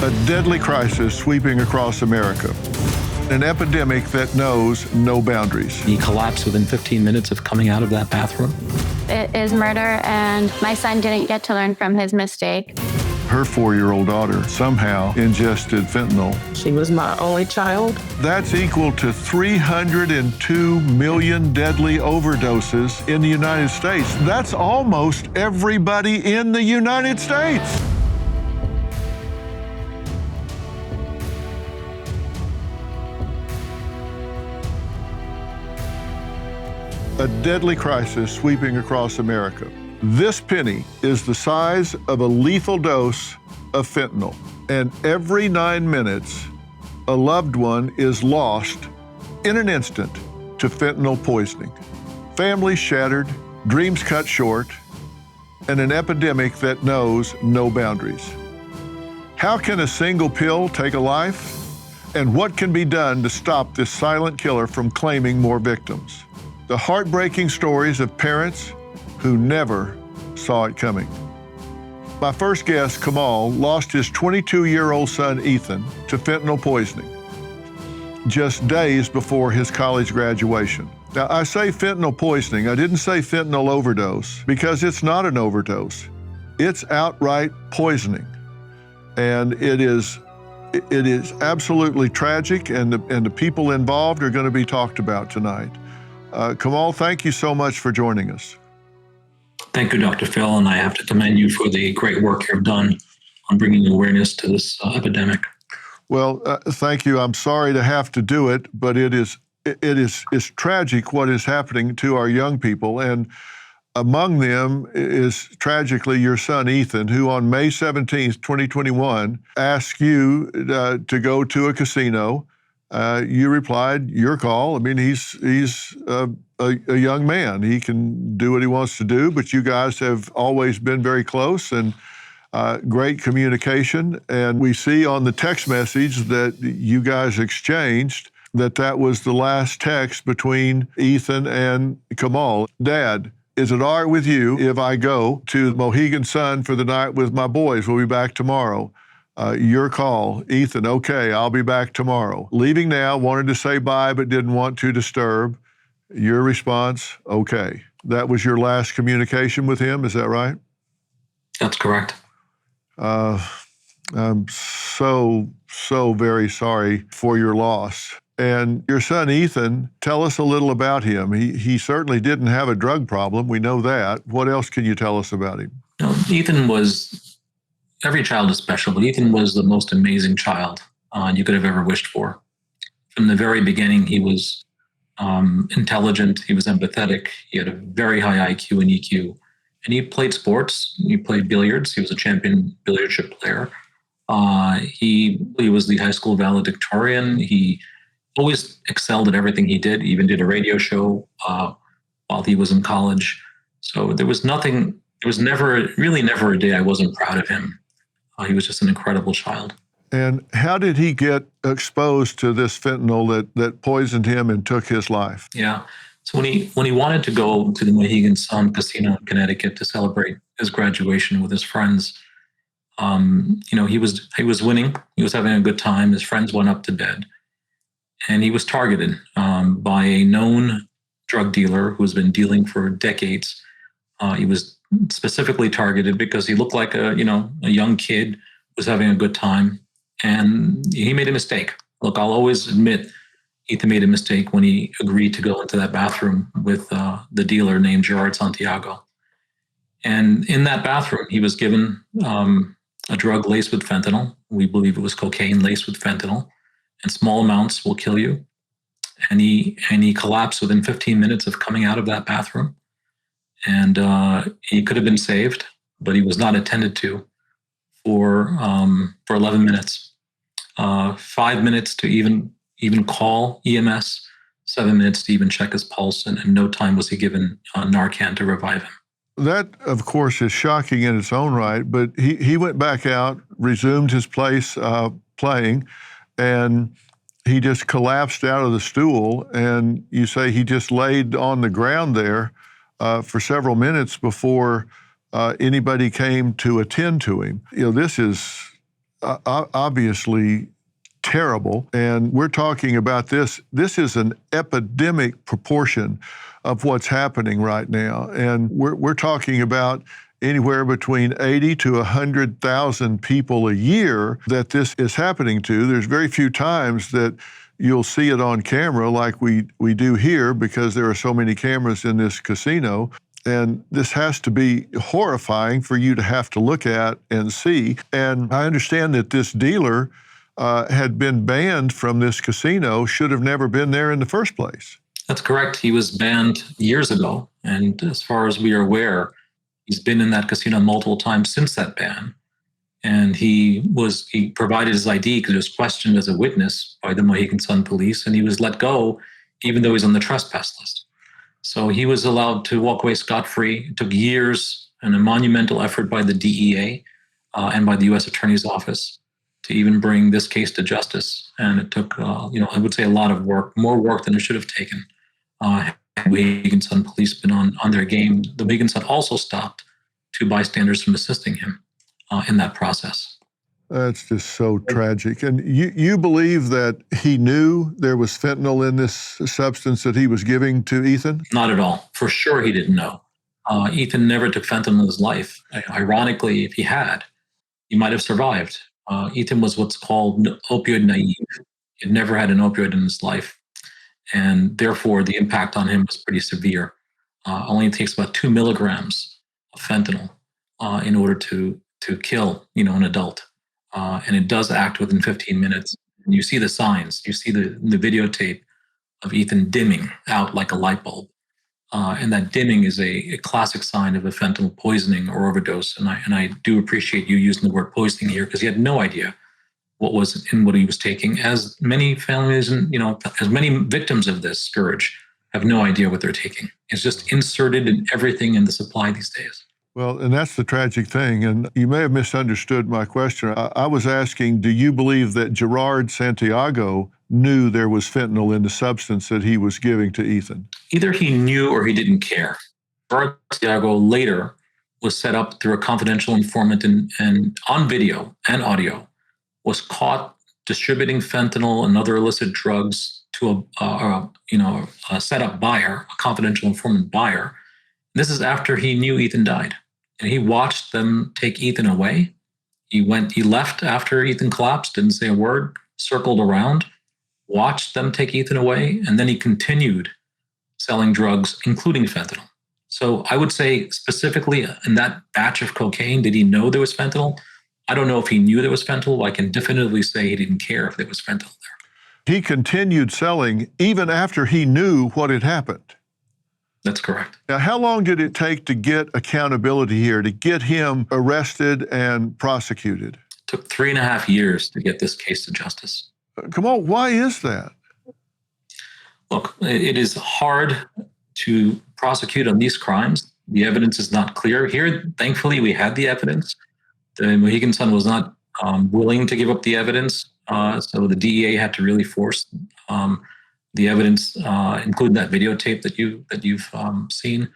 A deadly crisis sweeping across America. An epidemic that knows no boundaries. He collapsed within 15 minutes of coming out of that bathroom. It is murder, and my son didn't get to learn from his mistake. Her 4-year-old daughter somehow ingested fentanyl. She was my only child. That's equal to 302 million deadly overdoses in the United States. That's almost everybody in the United States. A deadly crisis sweeping across America. This penny is the size of a lethal dose of fentanyl, and every 9 minutes, a loved one is lost in an instant to fentanyl poisoning. Families shattered, dreams cut short, and an epidemic that knows no boundaries. How can a single pill take a life? And what can be done to stop this silent killer from claiming more victims? The heartbreaking stories of parents who never saw it coming. My first guest, Kamal, lost his 22-year-old son, Ethan, to fentanyl poisoning just days before his college graduation. Now, I say fentanyl poisoning. I didn't say fentanyl overdose because it's not an overdose. It's outright poisoning. And it is absolutely tragic, and the people involved are going to be talked about tonight. Kamal, thank you so much for joining us. Thank you, Dr. Phil, and I have to commend you for the great work you've done on bringing awareness to this epidemic. Well, thank you. I'm sorry to have to do it, but it's tragic what is happening to our young people, and among them is tragically your son, Ethan, who on May 17th, 2021, asked you to go to a casino. You replied, your call. I mean, he's a young man. He can do what he wants to do, but you guys have always been very close and great communication. And we see on the text message that you guys exchanged that was the last text between Ethan and Kamal. Dad, is it all right with you if I go to Mohegan Sun for the night with my boys? We'll be back tomorrow. Your call, Ethan, okay, I'll be back tomorrow. Leaving now, wanted to say bye, but didn't want to disturb. Your response, okay. That was your last communication with him, is that right? That's correct. I'm so very sorry for your loss. And your son, Ethan, tell us a little about him. He certainly didn't have a drug problem, we know that. What else can you tell us about him? Ethan was, every child is special, but Ethan was the most amazing child you could have ever wished for. From the very beginning, he was intelligent, he was empathetic, he had a very high IQ and EQ, and he played sports, he played billiards, he was a champion billiardship player. He was the high school valedictorian, he always excelled at everything he did, even did a radio show while he was in college. So there was never a day I wasn't proud of him. He was just an incredible child. And how did he get exposed to this fentanyl that poisoned him and took his life? Yeah. So when he wanted to go to the Mohegan Sun Casino in Connecticut to celebrate his graduation with his friends, he was winning. He was having a good time. His friends went up to bed, and he was targeted by a known drug dealer who has been dealing for decades. He was specifically targeted because he looked like a young kid, was having a good time, and he made a mistake. Look, I'll always admit Ethan made a mistake when he agreed to go into that bathroom with the dealer named Gerard Santiago. And in that bathroom, he was given a drug laced with fentanyl. We believe it was cocaine laced with fentanyl, and small amounts will kill you. And he collapsed within 15 minutes of coming out of that bathroom. And he could have been saved, but he was not attended to for 11 minutes. 5 minutes to even call EMS, 7 minutes to even check his pulse, and in no time was he given Narcan to revive him. That, of course, is shocking in its own right, but he went back out, resumed his place playing, and he just collapsed out of the stool, and you say he just laid on the ground there for several minutes before anybody came to attend to him. This is obviously terrible. And we're talking about this. This is an epidemic proportion of what's happening right now. And we're talking about anywhere between 80 to 100,000 people a year that this is happening to. There's very few times that you'll see it on camera like we do here, because there are so many cameras in this casino. And this has to be horrifying for you to have to look at and see. And I understand that this dealer had been banned from this casino, should have never been there in the first place. That's correct. He was banned years ago. And as far as we are aware, he's been in that casino multiple times since that ban. And he provided his ID because he was questioned as a witness by the Mohegan Sun police, and he was let go even though he's on the trespass list. So he was allowed to walk away scot-free. It took years and a monumental effort by the DEA and by the U.S. Attorney's Office to even bring this case to justice. And it took, I would say a lot of work, more work than it should have taken. Had Mohegan Sun police been on their game. The Mohegan Sun also stopped 2 bystanders from assisting him in that process. That's just so tragic. And you believe that he knew there was fentanyl in this substance that he was giving to Ethan? Not at all. For sure he didn't know. Ethan never took fentanyl in his life. Ironically, if he had, he might have survived. Ethan was what's called opioid naive. He had never had an opioid in his life. And therefore, the impact on him was pretty severe. Only takes about 2 milligrams of fentanyl in order to kill, an adult. And it does act within 15 minutes. And you see the signs. You see the videotape of Ethan dimming out like a light bulb. And that dimming is a classic sign of a fentanyl poisoning or overdose. And I do appreciate you using the word poisoning here, because he had no idea what was in what he was taking. As many families and, as many victims of this scourge have no idea what they're taking. It's just inserted in everything in the supply these days. Well, and that's the tragic thing. And you may have misunderstood my question. I was asking, do you believe that Gerard Santiago knew there was fentanyl in the substance that he was giving to Ethan? Either he knew or he didn't care. Gerard Santiago later was set up through a confidential informant and on video and audio was caught distributing fentanyl and other illicit drugs to a set-up buyer, a confidential informant buyer. This is after he knew Ethan died. And he watched them take Ethan away. He left after Ethan collapsed, didn't say a word, circled around, watched them take Ethan away, and then he continued selling drugs, including fentanyl. So I would say specifically in that batch of cocaine, did he know there was fentanyl? I don't know if he knew there was fentanyl. I can definitively say he didn't care if there was fentanyl there. He continued selling even after he knew what had happened. That's correct. Now, how long did it take to get accountability here, to get him arrested and prosecuted? It took 3.5 years to get this case to justice. Come on, why is that? Look, it is hard to prosecute on these crimes. The evidence is not clear. Here, thankfully, we had the evidence. The Mohegan Sun was not willing to give up the evidence, so the DEA had to really force the evidence, including that videotape that you've seen.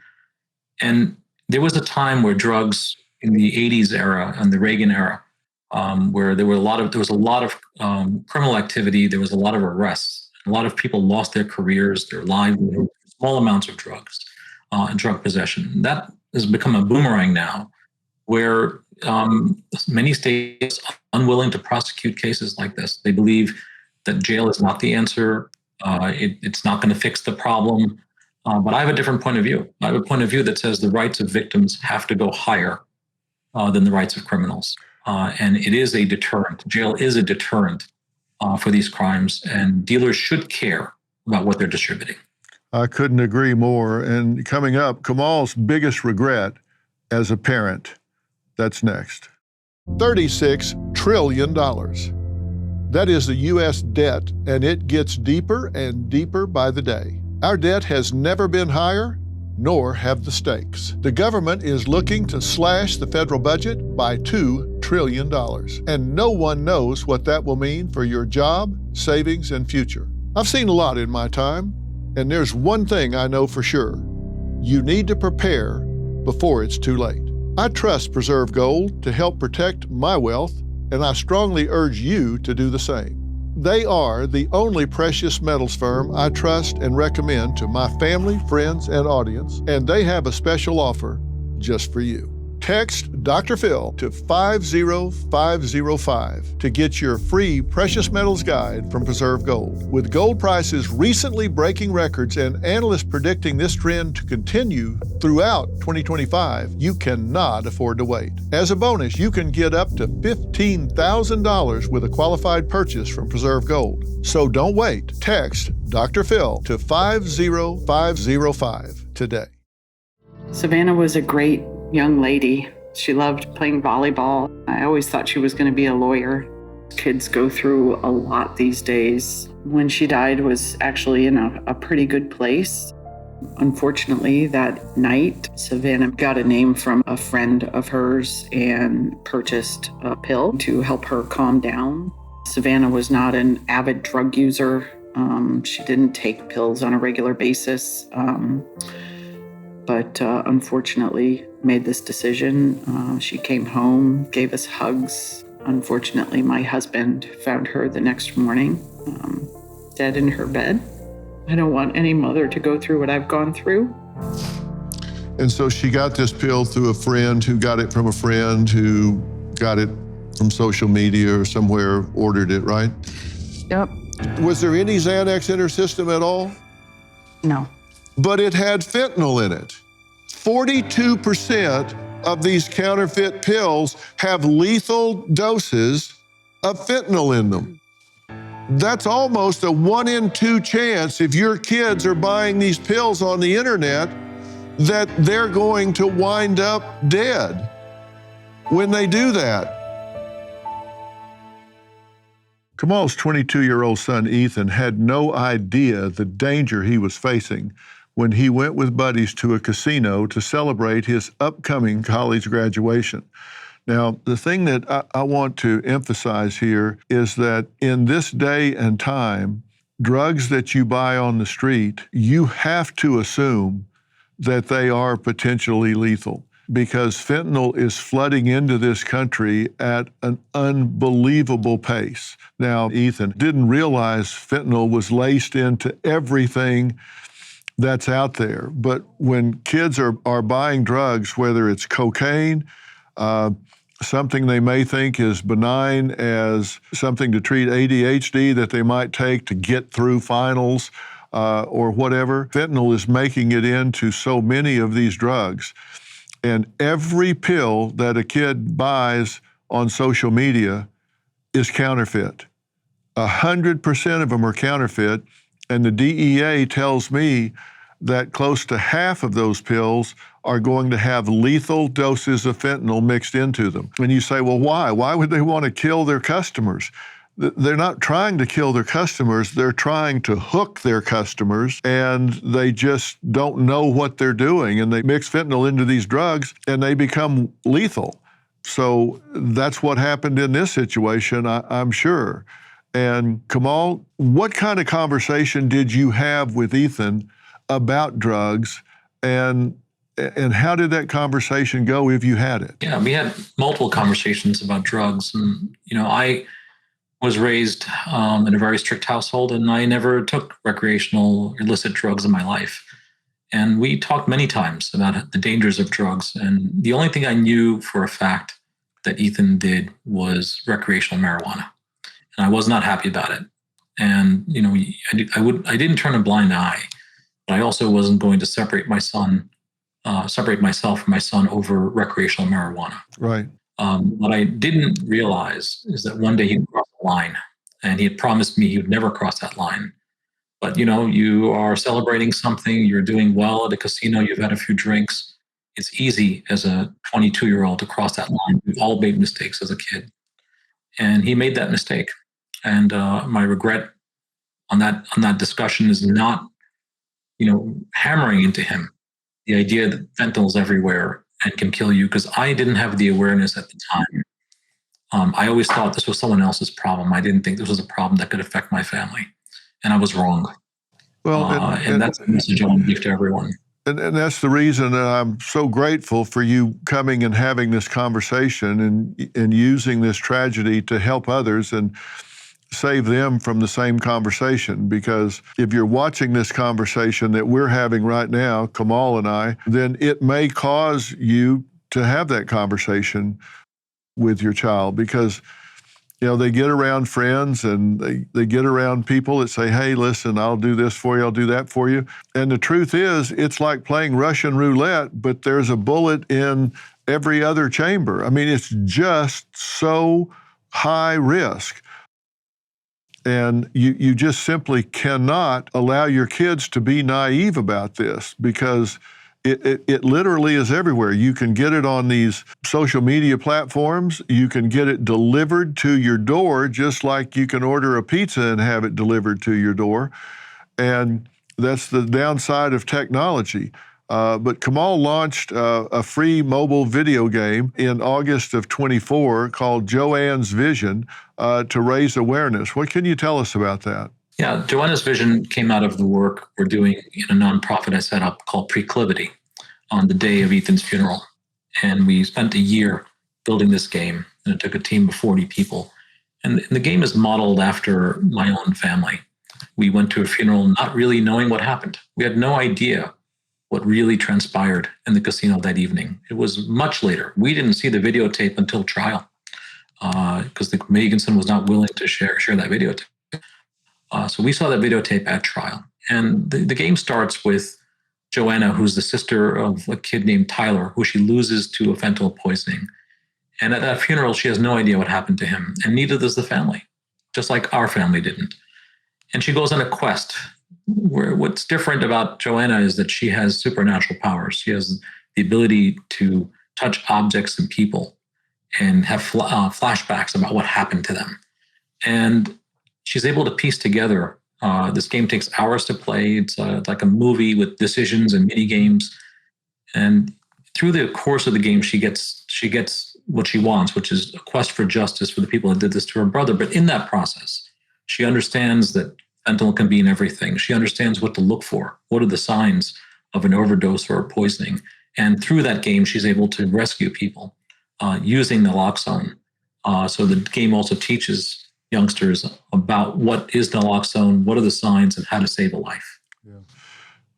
And there was a time where drugs in the 80s era and the Reagan era, where there was a lot of criminal activity, there was a lot of arrests, a lot of people lost their careers, their livelihood, small amounts of drugs and drug possession. That has become a boomerang now, where many states are unwilling to prosecute cases like this. They believe that jail is not the answer. It's not going to fix the problem. But I have a different point of view. I have a point of view that says the rights of victims have to go higher than the rights of criminals. And it is a deterrent. Jail is a deterrent for these crimes, and dealers should care about what they're distributing. I couldn't agree more. And coming up, Kamal's biggest regret as a parent. That's next. $36 trillion. That is the U.S. debt, and it gets deeper and deeper by the day. Our debt has never been higher, nor have the stakes. The government is looking to slash the federal budget by $2 trillion, and no one knows what that will mean for your job, savings, and future. I've seen a lot in my time, and there's one thing I know for sure. You need to prepare before it's too late. I trust Preserve Gold to help protect my wealth and I strongly urge you to do the same. They are the only precious metals firm I trust and recommend to my family, friends, and audience, and they have a special offer just for you. Text Dr. Phil to 50505 to get your free precious metals guide from Preserve Gold. With gold prices recently breaking records and analysts predicting this trend to continue throughout 2025, you cannot afford to wait. As a bonus, you can get up to $15,000 with a qualified purchase from Preserve Gold. So don't wait. Text Dr. Phil to 50505 today. Savannah was a great young lady. She loved playing volleyball. I always thought she was going to be a lawyer. Kids go through a lot these days. When she died was actually in a pretty good place. Unfortunately, that night, Savannah got a name from a friend of hers and purchased a pill to help her calm down. Savannah was not an avid drug user. She didn't take pills on a regular basis. But unfortunately made this decision. She came home, gave us hugs. Unfortunately, my husband found her the next morning, dead in her bed. I don't want any mother to go through what I've gone through. And so she got this pill through a friend who got it from a friend who got it from social media or somewhere, ordered it, right? Yep. Was there any Xanax in her system at all? No. But it had fentanyl in it. 42% of these counterfeit pills have lethal doses of fentanyl in them. That's almost a 1 in 2 chance if your kids are buying these pills on the internet that they're going to wind up dead when they do that. Kamal's 22-year-old son, Ethan, had no idea the danger he was facing when he went with buddies to a casino to celebrate his upcoming college graduation. Now, the thing that I want to emphasize here is that in this day and time, drugs that you buy on the street, you have to assume that they are potentially lethal, because fentanyl is flooding into this country at an unbelievable pace. Now, Ethan didn't realize fentanyl was laced into everything that's out there. But when kids are buying drugs, whether it's cocaine, something they may think is benign as something to treat ADHD that they might take to get through finals or whatever, fentanyl is making it into so many of these drugs. And every pill that a kid buys on social media is counterfeit. 100% of them are counterfeit. And the DEA tells me that close to half of those pills are going to have lethal doses of fentanyl mixed into them. And you say, well, why? Why would they want to kill their customers? They're not trying to kill their customers. They're trying to hook their customers, and they just don't know what they're doing. And they mix fentanyl into these drugs, and they become lethal. So that's what happened in this situation, I'm sure. And Kamal, what kind of conversation did you have with Ethan about drugs, and how did that conversation go if you had it? Yeah, we had multiple conversations about drugs. And, I was raised in a very strict household, and I never took recreational illicit drugs in my life. And we talked many times about the dangers of drugs. And the only thing I knew for a fact that Ethan did was recreational marijuana. And I was not happy about it. And, I didn't turn a blind eye, but I also wasn't going to separate myself from my son over recreational marijuana. Right. What I didn't realize is that one day he'd cross the line, and he had promised me he would never cross that line. But, you are celebrating something, you're doing well at a casino, you've had a few drinks. It's easy as a 22-year-old to cross that line. We've all made mistakes as a kid. And he made that mistake. And my regret on that discussion is not, hammering into him the idea that fentanyl's everywhere and can kill you, because I didn't have the awareness at the time. I always thought this was someone else's problem. I didn't think this was a problem that could affect my family, and I was wrong. Well, and that's the message I want to give to everyone. And that's the reason that I'm so grateful for you coming and having this conversation and using this tragedy to help others and save them from the same conversation. Because if you're watching this conversation that we're having right now, Kamal and I, then it may cause you to have that conversation with your child, because they get around friends and they get around people that say, hey, listen, I'll do this for you, I'll do that for you. And the truth is, it's like playing Russian roulette, but there's a bullet in every other chamber. I mean, it's just so high risk. And you just simply cannot allow your kids to be naive about this, because it literally is everywhere. You can get it on these social media platforms. You can get it delivered to your door, just like you can order a pizza and have it delivered to your door. And that's the downside of technology. But Kamal launched a free mobile video game in August of 24 called Joanne's Vision to raise awareness. What can you tell us about that? Yeah, Joanna's Vision came out of the work we're doing in a nonprofit I set up called Preclivity on the day of Ethan's funeral. And we spent a year building this game, and it took a team of 40 people. And the game is modeled after my own family. We went to a funeral not really knowing what happened. We had no idea what really transpired in the casino that evening. It was much later. We didn't see the videotape until trial because the Meganson was not willing to share that videotape. So we saw that videotape at trial. And the game starts with Joanna, who's the sister of a kid named Tyler, who she loses to a fentanyl poisoning. And at that funeral, she has no idea what happened to him, and neither does the family, just like our family didn't. And she goes on a quest where what's different about Joanna is that she has supernatural powers. She has the ability to touch objects and people and have flashbacks about what happened to them. And she's able to piece together. This game takes hours to play. It's like a movie with decisions and mini games. And through the course of the game, she gets what she wants, which is a quest for justice for the people that did this to her brother. But in that process, she understands that fentanyl can be in everything. She understands what to look for. What are the signs of an overdose or a poisoning? And through that game, she's able to rescue people using naloxone. So the game also teaches youngsters about what is naloxone, what are the signs, and how to save a life. Yeah.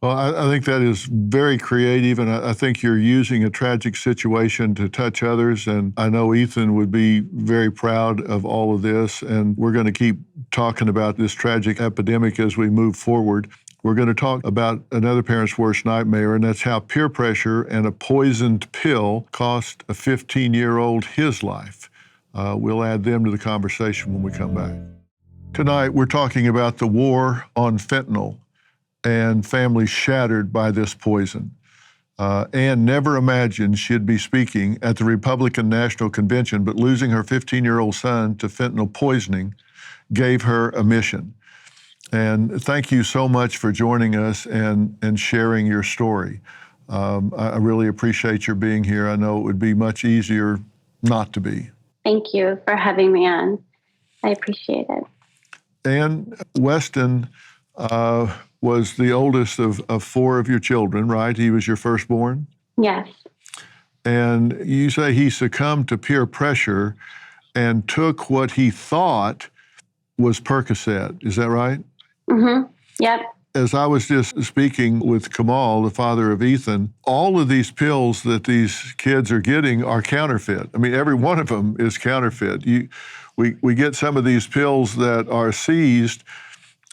Well, I think that is very creative, and I think you're using a tragic situation to touch others, and I know Ethan would be very proud of all of this, and we're going to keep talking about this tragic epidemic as we move forward. We're going to talk about another parent's worst nightmare, and that's how peer pressure and a poisoned pill cost a 15-year-old his life. We'll add them to the conversation when we come back. Tonight, we're talking about the war on fentanyl and families shattered by this poison. Anne never imagined she'd be speaking at the Republican National Convention, but losing her 15-year-old son to fentanyl poisoning gave her a mission. And thank you so much for joining us and sharing your story. I really appreciate your being here. I know it would be much easier not to be. Thank you for having me on. I appreciate it. And Weston was the oldest of four of your children, right? He was your firstborn? Yes. And you say he succumbed to peer pressure and took what he thought was Percocet. Is that right? Mm-hmm. Yep. As I was just speaking with Kamal, the father of Ethan, all of these pills that these kids are getting are counterfeit. I mean, every one of them is counterfeit. We get some of these pills that are seized,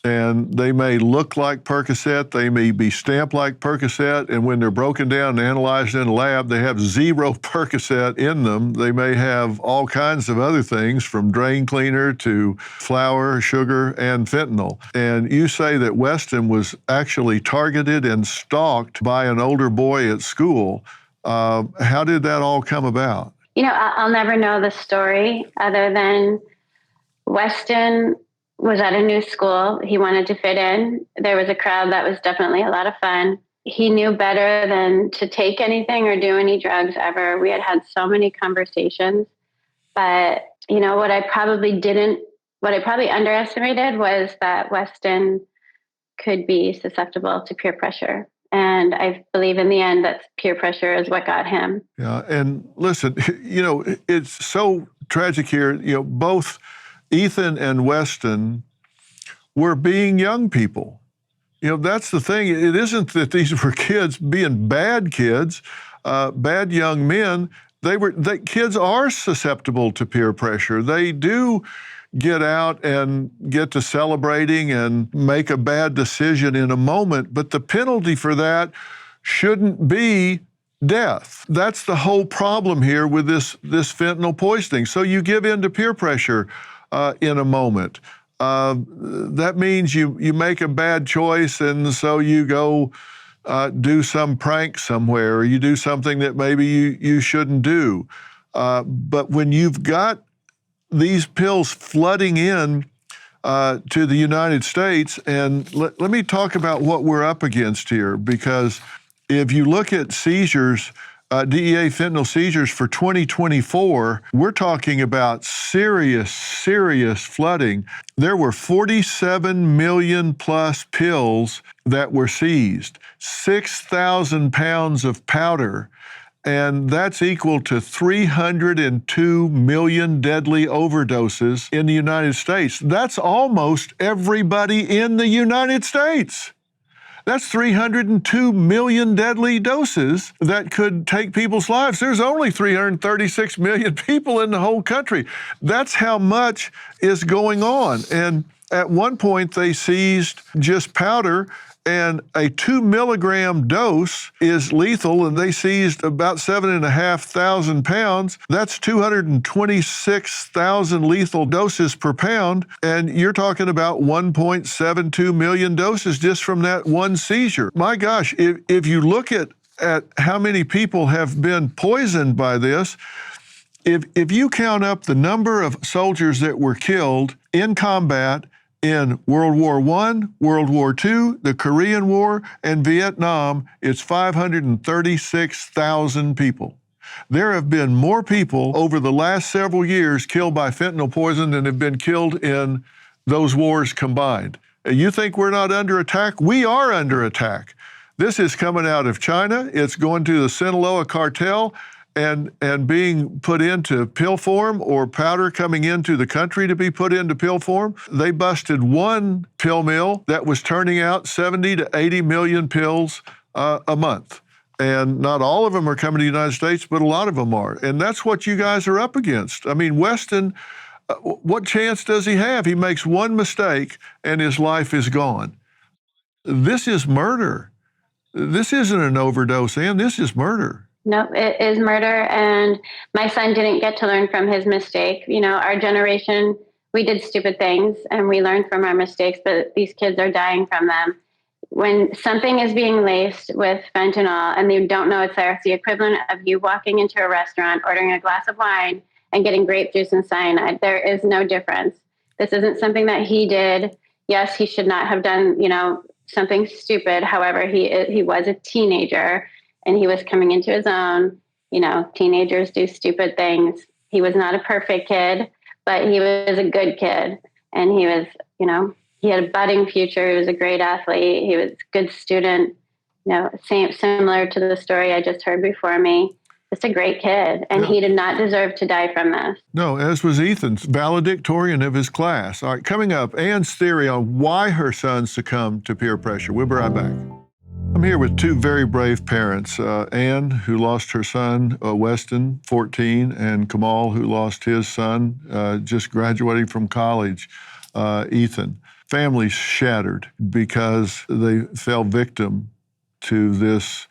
and they may look like Percocet, they may be stamped like Percocet, and when they're broken down and analyzed in a lab, they have 0 Percocet in them. They may have all kinds of other things, from drain cleaner to flour, sugar, and fentanyl. And you say that Weston was actually targeted and stalked by an older boy at school. How did that all come about? I'll never know the story other than Weston was at a new school. He wanted to fit in. There was a crowd that was definitely a lot of fun. He knew better than to take anything or do any drugs ever. We had so many conversations. But, what I probably underestimated was that Weston could be susceptible to peer pressure. And I believe in the end that peer pressure is what got him. Yeah, and listen, it's so tragic here. Both Ethan and Weston were being young people. That's the thing. It isn't that these were kids being bad kids, bad young men. Kids are susceptible to peer pressure. They do get out and get to celebrating and make a bad decision in a moment, but the penalty for that shouldn't be death. That's the whole problem here with this fentanyl poisoning. So you give in to peer pressure in a moment. That means you make a bad choice, and so you go do some prank somewhere, or you do something that maybe you shouldn't do. But when you've got these pills flooding in to the United States, and let me talk about what we're up against here, because if you look at seizures, DEA fentanyl seizures for 2024, we're talking about serious flooding. There were 47 million plus pills that were seized, 6,000 pounds of powder, and that's equal to 302 million deadly overdoses in the United States. That's almost everybody in the United States. That's 302 million deadly doses that could take people's lives. There's only 336 million people in the whole country. That's how much is going on. And at one point, they seized just powder, and a 2 milligram dose is lethal, and they seized about 7,500 pounds. That's 226,000 lethal doses per pound, and you're talking about 1.72 million doses just from that one seizure. My gosh, if you look at how many people have been poisoned by this, if you count up the number of soldiers that were killed in combat in World War I, World War II, the Korean War, and Vietnam, it's 536,000 people. There have been more people over the last several years killed by fentanyl poison than have been killed in those wars combined. You think we're not under attack? We are under attack. This is coming out of China. It's going to the Sinaloa cartel and being put into pill form, or powder coming into the country to be put into pill form. They busted one pill mill that was turning out 70 to 80 million pills a month. And not all of them are coming to the United States, but a lot of them are. And that's what you guys are up against. I mean, Weston, what chance does he have? He makes one mistake and his life is gone. This is murder. This isn't an overdose, Ann. This is murder. No, it is murder. And my son didn't get to learn from his mistake. Our generation, we did stupid things and we learned from our mistakes, but these kids are dying from them. When something is being laced with fentanyl and you don't know it's there, it's the equivalent of you walking into a restaurant, ordering a glass of wine and getting grape juice and cyanide. There is no difference. This isn't something that he did. Yes, he should not have done, something stupid. However, he was a teenager and he was coming into his own. Teenagers do stupid things. He was not a perfect kid, but he was a good kid. And he was, he had a budding future. He was a great athlete. He was a good student, similar to the story I just heard before me. Just a great kid. And he did not deserve to die from this. No, as was Ethan's, valedictorian of his class. All right, coming up, Ann's theory on why her son succumbed to peer pressure. We'll be right back. I'm here with two very brave parents, Ann, who lost her son, Weston, 14, and Kamal, who lost his son, just graduating from college, Ethan. Families shattered because they fell victim to this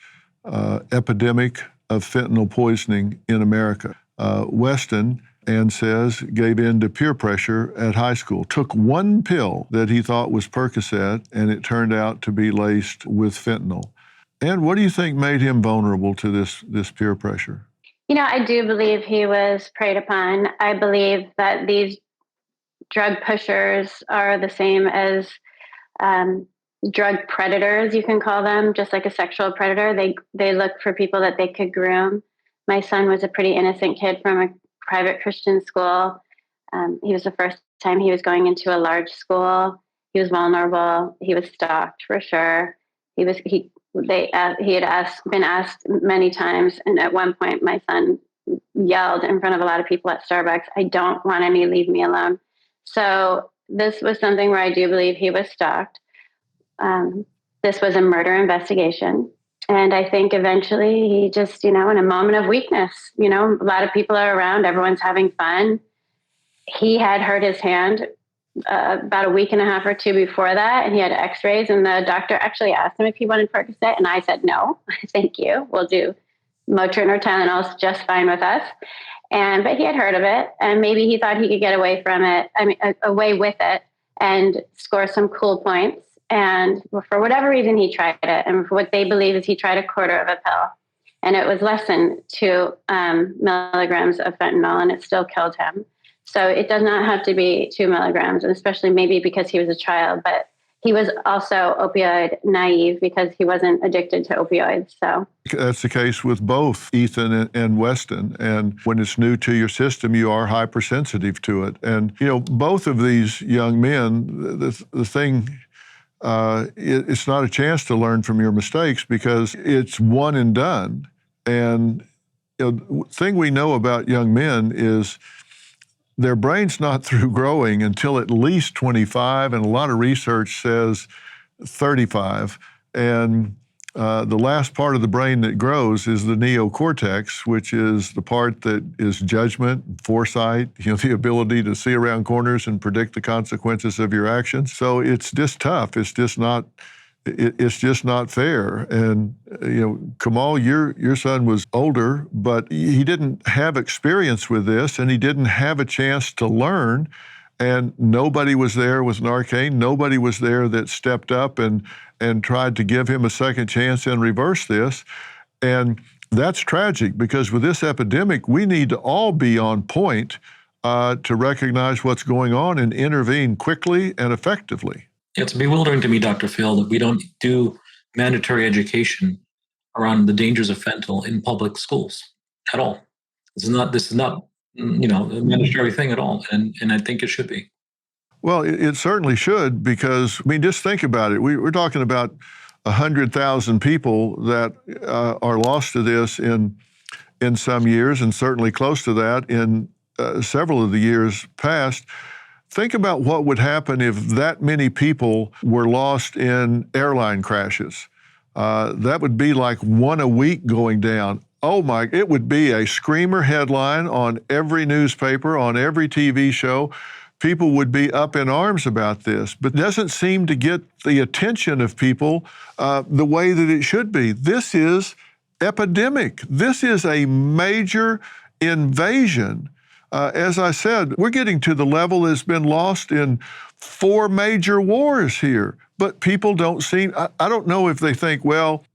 epidemic of fentanyl poisoning in America. Weston, Ann says, gave in to peer pressure at high school, took one pill that he thought was Percocet, and it turned out to be laced with fentanyl. Ann, what do you think made him vulnerable to this peer pressure? I do believe he was preyed upon. I believe that these drug pushers are the same as drug predators, you can call them, just like a sexual predator. They look for people that they could groom. My son was a pretty innocent kid from a private Christian school. He was the first time he was going into a large school. He was vulnerable. He was stalked for sure. He He had been asked many times, and at one point, my son yelled in front of a lot of people at Starbucks, "I don't want any, leave me alone." So this was something where I do believe he was stalked. This was a murder investigation. And I think eventually he just, in a moment of weakness, a lot of people are around, everyone's having fun. He had hurt his hand about a week and a half or two before that, and he had x-rays, and the doctor actually asked him if he wanted Percocet, and I said, no, thank you. We'll do Motrin or Tylenol is just fine with us. But he had heard of it, and maybe he thought he could get away from it, away with it, and score some cool points. And for whatever reason, he tried it. And for what they believe is he tried a quarter of a pill. And it was less than 2 milligrams of fentanyl, and it still killed him. So it does not have to be 2 milligrams, and especially maybe because he was a child. But he was also opioid naive because he wasn't addicted to opioids. So that's the case with both Ethan and Weston. And when it's new to your system, you are hypersensitive to it. And, both of these young men, the thing, it's not a chance to learn from your mistakes because it's one and done. And the thing we know about young men is their brain's not through growing until at least 25, and a lot of research says 35. And the last part of the brain that grows is the neocortex, which is the part that is judgment, foresight, the ability to see around corners and predict the consequences of your actions. So it's just tough. It's just not fair. And, Kamal, your son was older, but he didn't have experience with this, and he didn't have a chance to learn. And nobody was there with Narcan. Nobody was there that stepped up and tried to give him a second chance and reverse this. And that's tragic because with this epidemic, we need to all be on point to recognize what's going on and intervene quickly and effectively. It's bewildering to me, Dr. Phil, that we don't do mandatory education around the dangers of fentanyl in public schools at all. This is not a mandatory thing at all, and I think it should be. Well, it certainly should because, just think about it. We're talking about 100,000 people that are lost to this in some years, and certainly close to that in several of the years past. Think about what would happen if that many people were lost in airline crashes. That would be like 1 a week going down. It would be a screamer headline on every newspaper, on every TV show. People would be up in arms about this, but it doesn't seem to get the attention of people the way that it should be. This is epidemic. This is a major invasion. As I said, we're getting to the level that's been lost in 4 major wars here, but people don't seem, I don't know if they think, well,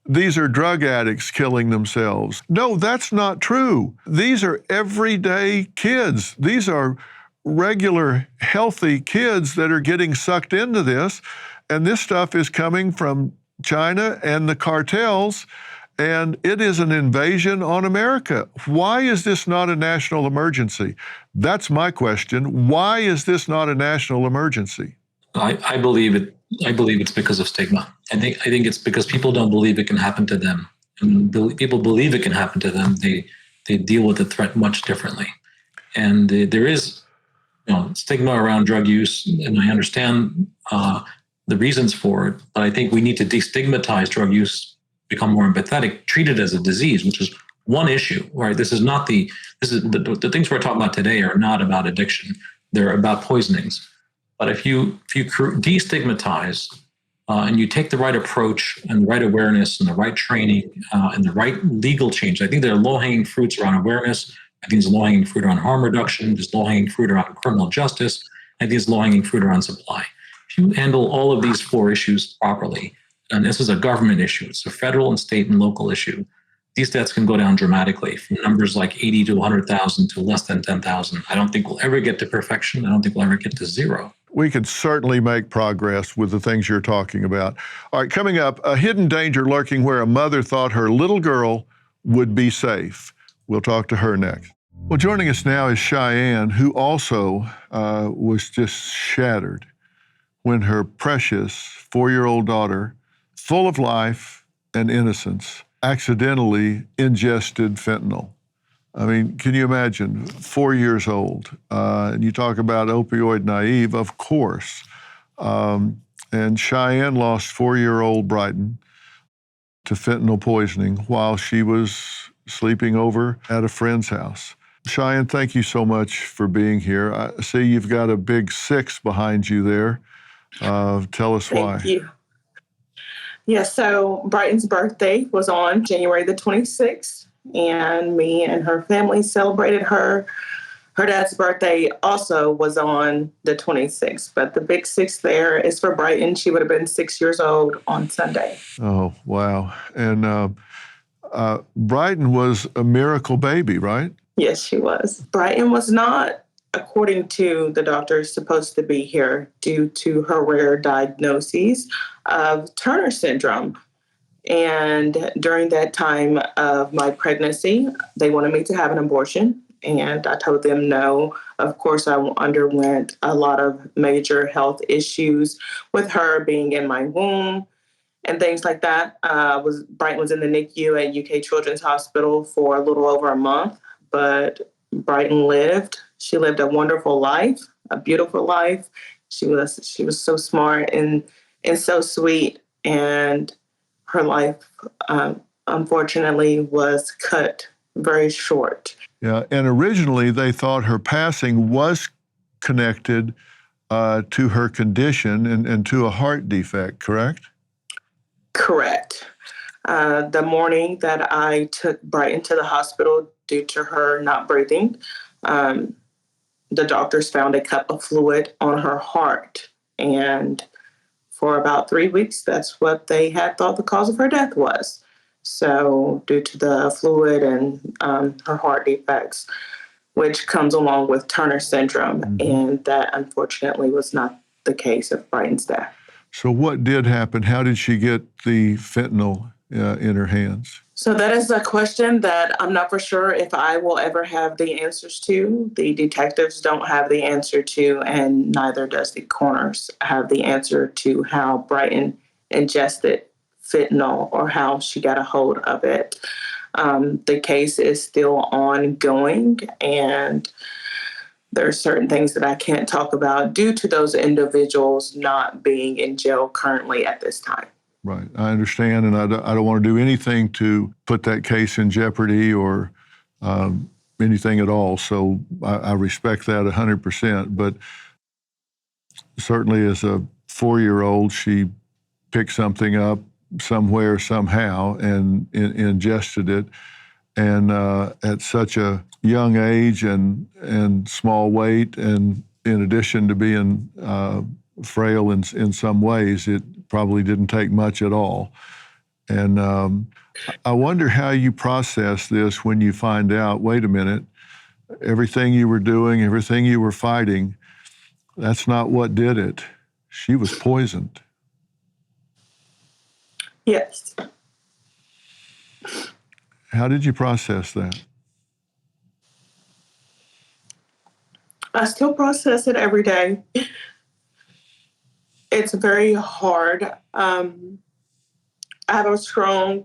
these are drug addicts killing themselves. No, that's not true. These are everyday kids. These are regular, healthy kids that are getting sucked into this, and this stuff is coming from China and the cartels, and it is an invasion on America. Why is this not a national emergency? That's my question. Why is this not a national emergency? I believe it. I believe it's because of stigma. I think it's because people don't believe it can happen to them. And people believe it can happen to them. They deal with the threat much differently. And there is, stigma around drug use, and I understand the reasons for it. But I think we need to destigmatize drug use, become more empathetic, treat it as a disease, which is one issue. Right? This is the things we're talking about today are not about addiction. They're about poisonings. But if you destigmatize and you take the right approach and the right awareness and the right training and the right legal change, I think there are low-hanging fruits around awareness. I think there's low-hanging fruit around harm reduction. There's low-hanging fruit around criminal justice. I think there's low-hanging fruit around supply. If you handle all of these 4 issues properly, and this is a government issue, it's a federal and state and local issue, these deaths can go down dramatically from numbers like 80 to 100,000 to less than 10,000. I don't think we'll ever get to perfection. I don't think we'll ever get to 0. We could certainly make progress with the things you're talking about. All right, coming up, a hidden danger lurking where a mother thought her little girl would be safe. We'll talk to her next. Well, joining us now is Cheyenne, who also was just shattered when her precious 4-year-old daughter full of life and innocence, accidentally ingested fentanyl. I mean, can you imagine, 4 years old, and you talk about opioid naive, of course. And Cheyenne lost 4-year-old Brighton to fentanyl poisoning while she was sleeping over at a friend's house. Cheyenne, thank you so much for being here. I see you've got a big 6 behind you there. Tell us why. Thank you. Yeah, so Brighton's birthday was on January the 26th, and me and her family celebrated her. Her dad's birthday also was on the 26th, but the big 6 there is for Brighton. She would have been 6 years old on Sunday. Oh, wow. And Brighton was a miracle baby, right? Yes, she was. Brighton was not, according to the doctors, supposed to be here due to her rare diagnoses of Turner syndrome. And during that time of my pregnancy, they wanted me to have an abortion. And I told them no. Of course, I underwent a lot of major health issues with her being in my womb and things like that. Brighton was in the NICU at UK Children's Hospital for a little over a month, but Brighton lived. She lived a wonderful life, a beautiful life. She was so smart and so sweet, and her life, unfortunately, was cut very short. Yeah, and originally they thought her passing was connected to her condition and to a heart defect, correct? Correct. The morning that I took Brighton to the hospital due to her not breathing, the doctors found a cup of fluid on her heart. And for about 3 weeks, that's what they had thought the cause of her death was. So due to the fluid and her heart defects, which comes along with Turner syndrome, and that unfortunately was not the case of Brighton's death. So what did happen? How did she get the fentanyl in her hands? So that is a question that I'm not for sure if I will ever have the answers to. The detectives don't have the answer to, and neither does the coroners have the answer to how Brighton ingested fentanyl or how she got a hold of it. The case is still ongoing, and there are certain things that I can't talk about due to those individuals not being in jail currently at this time. Right, I understand, and I don't want to do anything to put that case in jeopardy or anything at all, so I respect that 100%, but certainly as a 4-year-old, she picked something up somewhere, somehow, and ingested it, and at such a young age and small weight, and in addition to being frail in some ways, it probably didn't take much at all. And I wonder how you process this when you find out, wait a minute, everything you were doing, everything you were fighting, that's not what did it. She was poisoned. Yes. How did you process that? I still process it every day. It's very hard. I have a strong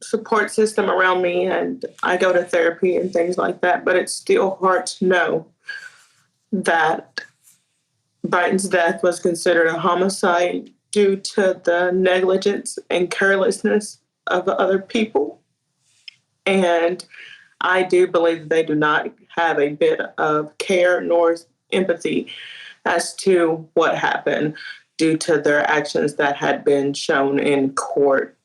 support system around me, and I go to therapy and things like that, but it's still hard to know that Brighton's death was considered a homicide due to the negligence and carelessness of other people. And I do believe that they do not have a bit of care nor empathy as to what happened due to their actions that had been shown in court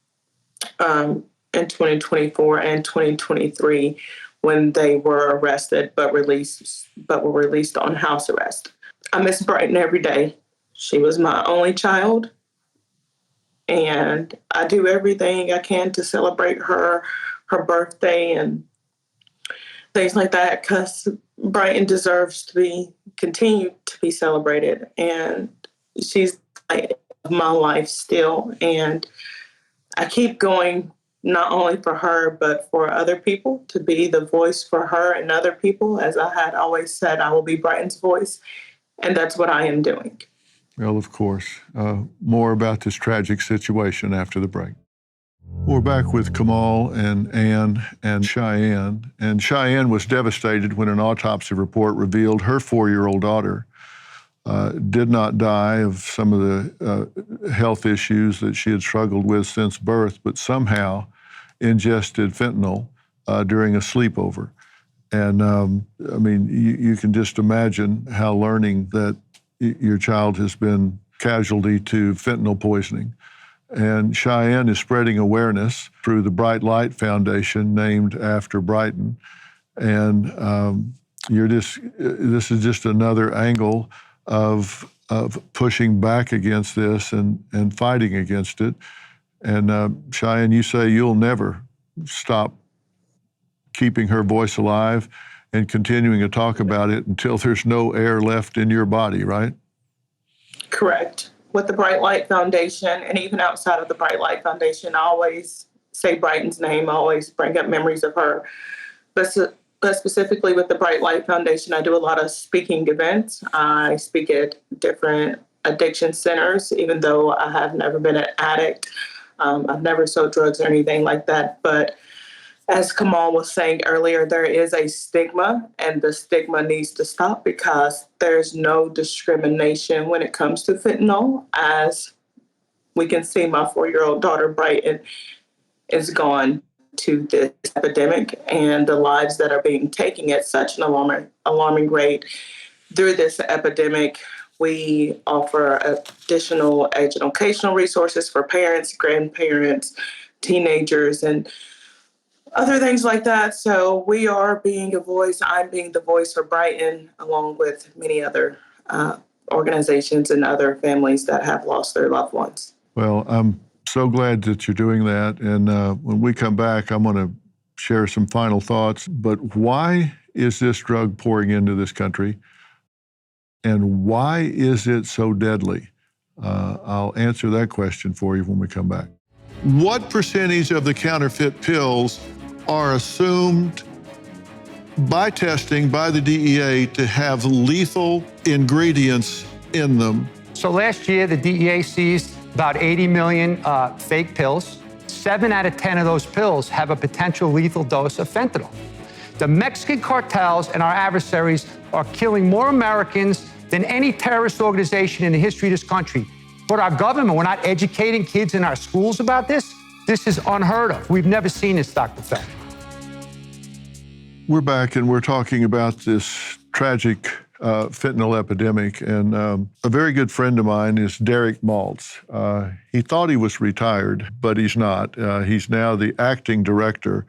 in 2024 and 2023 when they were arrested but were released on house arrest. I miss Brighton every day. She was my only child, and I do everything I can to celebrate her birthday and things like that, because Brighton deserves to continue to be celebrated, and she's my life still, and I keep going not only for her but for other people, to be the voice for her and other people. As I had always said, I will be Brighton's voice, and that's what I am doing. Well, of course. More about this tragic situation after the break. We're back with Kamal and Ann and Cheyenne. And Cheyenne was devastated when an autopsy report revealed her 4-year-old daughter did not die of some of the health issues that she had struggled with since birth, but somehow ingested fentanyl during a sleepover. And I mean, you can just imagine how learning that your child has been casualty to fentanyl poisoning. And Cheyenne is spreading awareness through the Bright Light Foundation, named after Brighton. And this is just another angle of pushing back against this and fighting against it. And Cheyenne, you say you'll never stop keeping her voice alive and continuing to talk about it until there's no air left in your body, right? Correct. With the Bright Light Foundation, and even outside of the Bright Light Foundation, I always say Brighton's name, I always bring up memories of her. But specifically with the Bright Light Foundation, I do a lot of speaking events. I speak at different addiction centers, even though I have never been an addict. I've never sold drugs or anything like that. But as Kamal was saying earlier, there is a stigma, and the stigma needs to stop because there's no discrimination when it comes to fentanyl. As we can see, my 4-year-old daughter, Brighton, is gone to this epidemic, and the lives that are being taken at such an alarming rate through this epidemic. We offer additional educational resources for parents, grandparents, teenagers, and other things like that. So we are being a voice. I'm being the voice for Brighton, along with many other organizations and other families that have lost their loved ones. Well, I'm so glad that you're doing that. And when we come back, I'm going to share some final thoughts. But why is this drug pouring into this country? And why is it so deadly? I'll answer that question for you when we come back. What percentage of the counterfeit pills are assumed by testing by the DEA to have lethal ingredients in them? So last year, the DEA seized about 80 million fake pills. 7 out of 10 of those pills have a potential lethal dose of fentanyl. The Mexican cartels and our adversaries are killing more Americans than any terrorist organization in the history of this country. But our government, we're not educating kids in our schools about this. This is unheard of. We've never seen this, Dr. Feld. We're back and we're talking about this tragic fentanyl epidemic. And a very good friend of mine is Derek Maltz. He thought he was retired, but he's not. He's now the acting director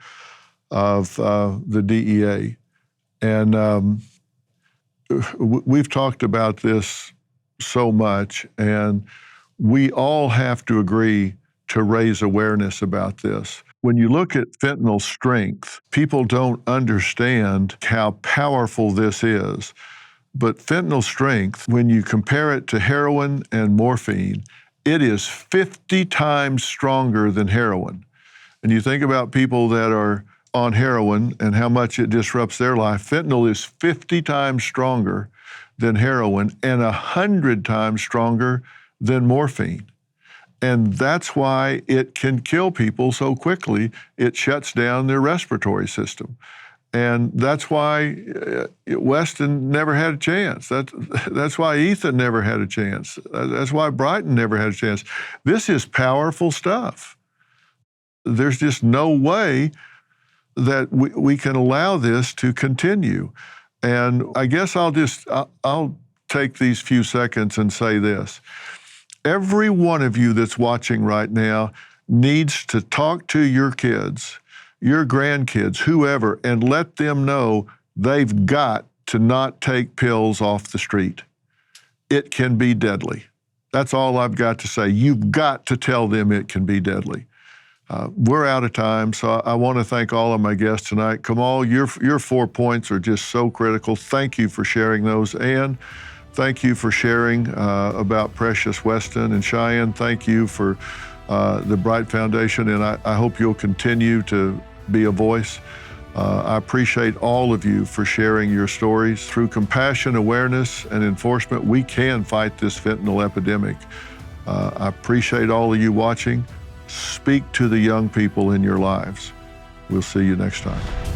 of the DEA. And we've talked about this so much, and we all have to agree to raise awareness about this. When you look at fentanyl's strength, people don't understand how powerful this is. But fentanyl's strength, when you compare it to heroin and morphine, it is 50 times stronger than heroin. And you think about people that are on heroin and how much it disrupts their life. Fentanyl is 50 times stronger than heroin and 100 times stronger than morphine. And that's why it can kill people so quickly. It shuts down their respiratory system. And that's why Weston never had a chance. That's why Ethan never had a chance. That's why Brighton never had a chance. This is powerful stuff. There's just no way that we can allow this to continue. And I guess I'll take these few seconds and say this. Every one of you that's watching right now needs to talk to your kids, your grandkids, whoever, and let them know they've got to not take pills off the street. It can be deadly. That's all I've got to say. You've got to tell them it can be deadly. We're out of time, so I want to thank all of my guests tonight. Kamal, your 4 points are just so critical. Thank you for sharing those. Ann, thank you for sharing about Precious Weston. And Cheyenne, thank you for the Bright Foundation, and I hope you'll continue to be a voice. I appreciate all of you for sharing your stories. Through compassion, awareness, and enforcement, we can fight this fentanyl epidemic. I appreciate all of you watching. Speak to the young people in your lives. We'll see you next time.